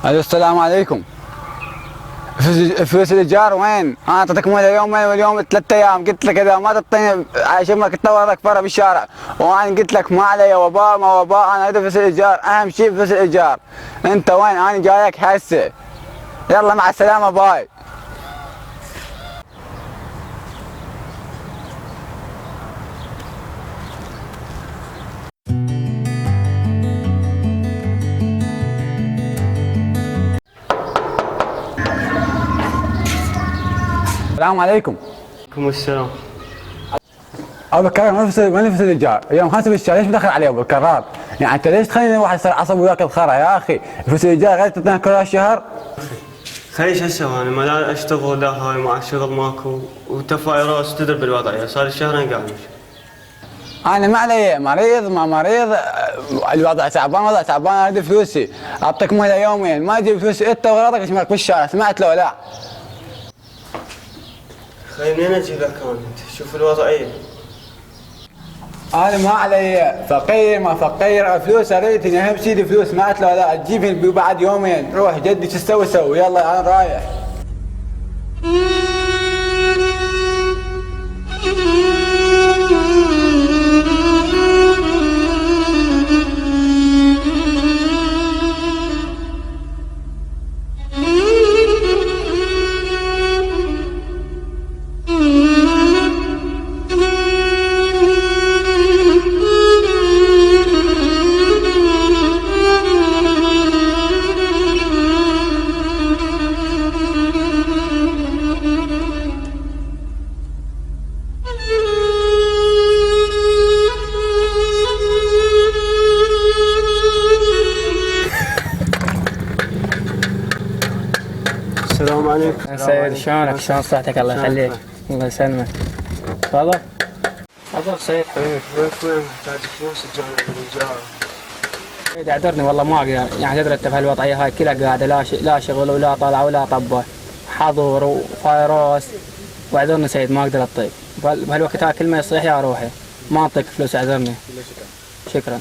الو السلام عليكم. فلوس الايجار وين؟ انا اعطيتكم يومين واليوم 3 ايام، قلت لك اذا ما تعطيني عشان ما كنت وراك برا بالشارع، وانا قلت لك ما علي وباء ما وباء، انا اريد فلوس الايجار، اهم شيء فلوس الايجار. انت وين؟ انا جايك هسه. يلا مع السلامه، باي. السلام عليكم. عليكم السلام. ابو بكر ما نفس الايجار، يوم 5 بالشهر، ليش مدخل علي ابو بكر؟ يعني انت ليش تخليني واحد يصير عصبي وياكل خرا يا اخي؟ فلوس الايجار غير تعطينا كل الشهر؟ خليش هسه انا ما اشتغل لا هاي مع الشغل ماكو وتفاي راس تدري بالوضعيه، صار شهرين قاعد امشي. انا ما علي مريض ما مريض، الوضع تعبان وضع تعبان، اريد فلوسي، اعطيك مهله يومين، ما تجيب فلوسي انت وغراضك ايش مالك بالشارع، سمعت لو لا؟ خي منين اجيب لك انت؟ شوف الوضعيه. انا ما علي فقير ما فقير، فلوس اريدني اهم شيء فلوس، سمعت لو لا؟ تجيبني بعد يومين، روح جدي شو تسوي سوي، يلا انا رايح. السلام عليكم. سيد شلونك؟ شلون صحتك؟ الله يخليك. الله يسلمك. تفضل. تفضل سيد. وين محتاج فلوس الجامعة بالايجار؟ سيد اعذرني والله ما اقدر، يعني تدري انت بهالوضعيه هاي كلها قاعده لا شغل ولا طلع ولا طبه، حظر وفايروس، واعذرني سيد ما اقدر اعطيك بهالوقت هاي، كل ما يصيح يا روحي ما اعطيك فلوس، اعذرني. شكرا.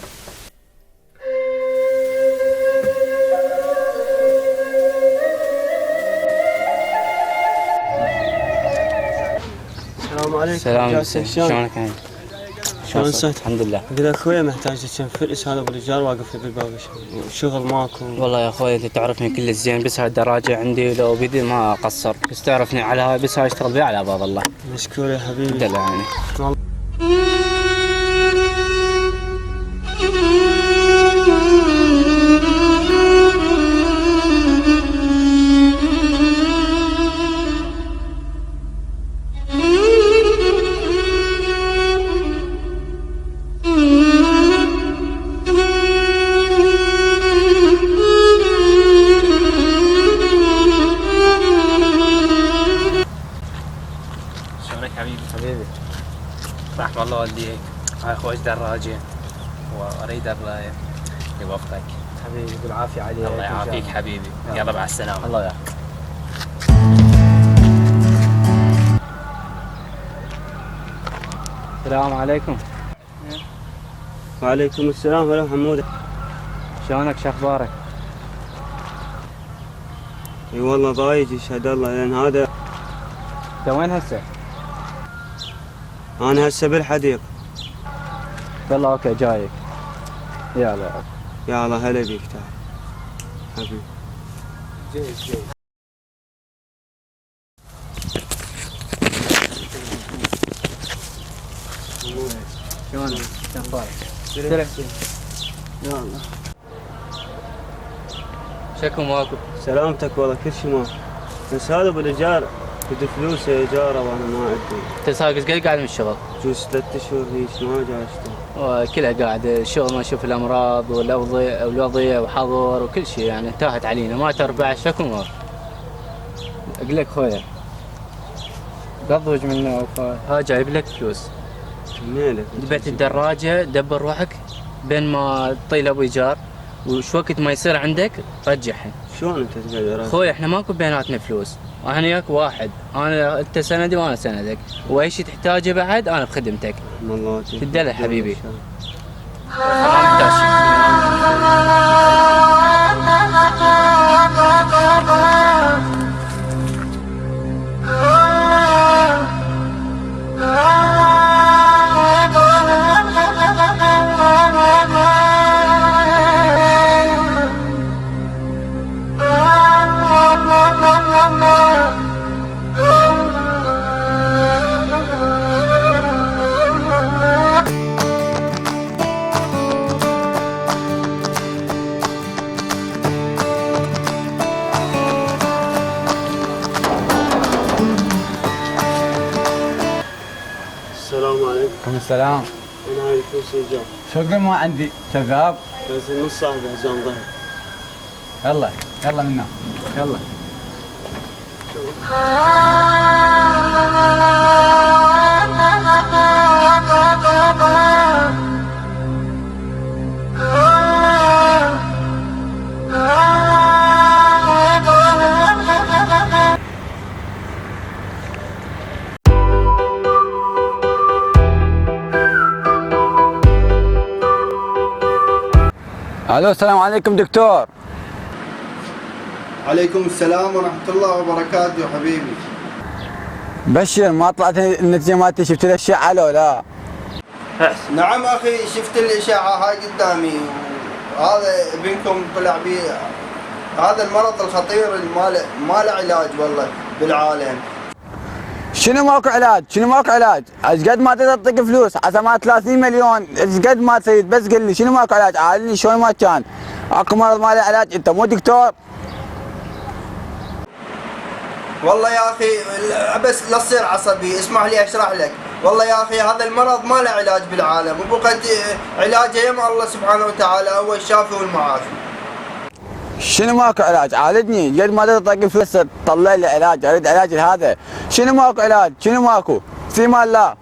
السلام عليكم. السلام. شلونك انت؟ شلون صحتك؟ الحمد لله. اقول اخوي محتاج كم فلس هذا بالايجار واقف لي بالباب شغل ماكو. والله يا اخوي انت تعرفني كل الزين، بس هاي الدراجه عندي لو بدي ما اقصر، بس تعرفني على هاي، بس هاي اشتغل بها على باب الله. مشكور يا حبيبي. دلع يعني. شلونك حبيبي؟ حبيبي رحم الله والديك. هاي خوش دراجة واريد الله يوفقك. حبيبي بالعافيه عليك. الله يعافيك حبيبي. يلا مع السلامة. الله يعافيك. السلام عليكم. وعليكم السلام. هلا حموده. شلونك؟ شو اخبارك؟ اي والله ضايج يشهد الله، لان هذا انت وين هسه؟ انا هسه بالحديقه. والله اوكي جايك. يلا يا الله هلا بيك، تعال حبيبي. شلونك؟ شو اخبارك؟ يا الله. شكو ماكو؟ سلامتك والله كل شيء ماكو، بس هذا بالايجار بدي فلوس ايجاره وانا ما عندي. انت صار قد قاعد من الشغل؟ جوز 3 شهور هيك ما جاي اشتغل. كلها قاعد الشغل، ما اشوف الامراض والوضعيه وحظر وكل شيء، يعني انتهت علينا ما تربع. شكو ماكو؟ اقول لك خويا قضوج منه ها جايب لك فلوس. منين؟ بعت الدراجه، دبر روحك بين ما تطيل ابو ايجار، وش وقت ما يصير عندك رجعها. شلون انت تقدر؟ خوي احنا ماكو بيناتنا فلوس، انا وياك واحد، انا انت سندي وانا سندك، واي شيء تحتاجه بعد انا بخدمتك. الله تدلع حبيبي. السلام عليكم. عليكم السلام. انا هاي فلوس ايجار. شغل ما عندي شغال. بس نص ساعة بحزام ظهر. يلا يلا منا يلا. الو السلام عليكم دكتور. عليكم السلام ورحمة الله وبركاته يا حبيبي. بشر ما طلعت النتيجة مالتي، شفت الاشعة لو لا؟ نعم أخي شفت الإشاعة هاي قدامي، وهذا ابنكم طلع بيه هذا المرض الخطير اللي ما له علاج والله بالعالم. شنو ماكو علاج؟ شنو ماكو علاج؟ ايش قد ما تقدر تعطيك فلوس على ما 30 مليون، ايش قد ما تريد بس قل لي شنو ماكو علاج؟ عالجني شلون ما كان. اكو مرض ما له علاج، انت مو دكتور؟ والله يا أخي بس لا تصير عصبي، اسمح لي أشرح لك. والله يا أخي هذا المرض ما له علاج بالعالم، وبقد علاجه يما الله سبحانه وتعالى هو الشافي والمعافي. شنو ماكو علاج؟ عالجني قد ما تقدر تعطيك فلوس تطلع لي علاج، اريد علاج لهذا. شنو ماكو علاج؟ شنو ماكو؟ في مال لا.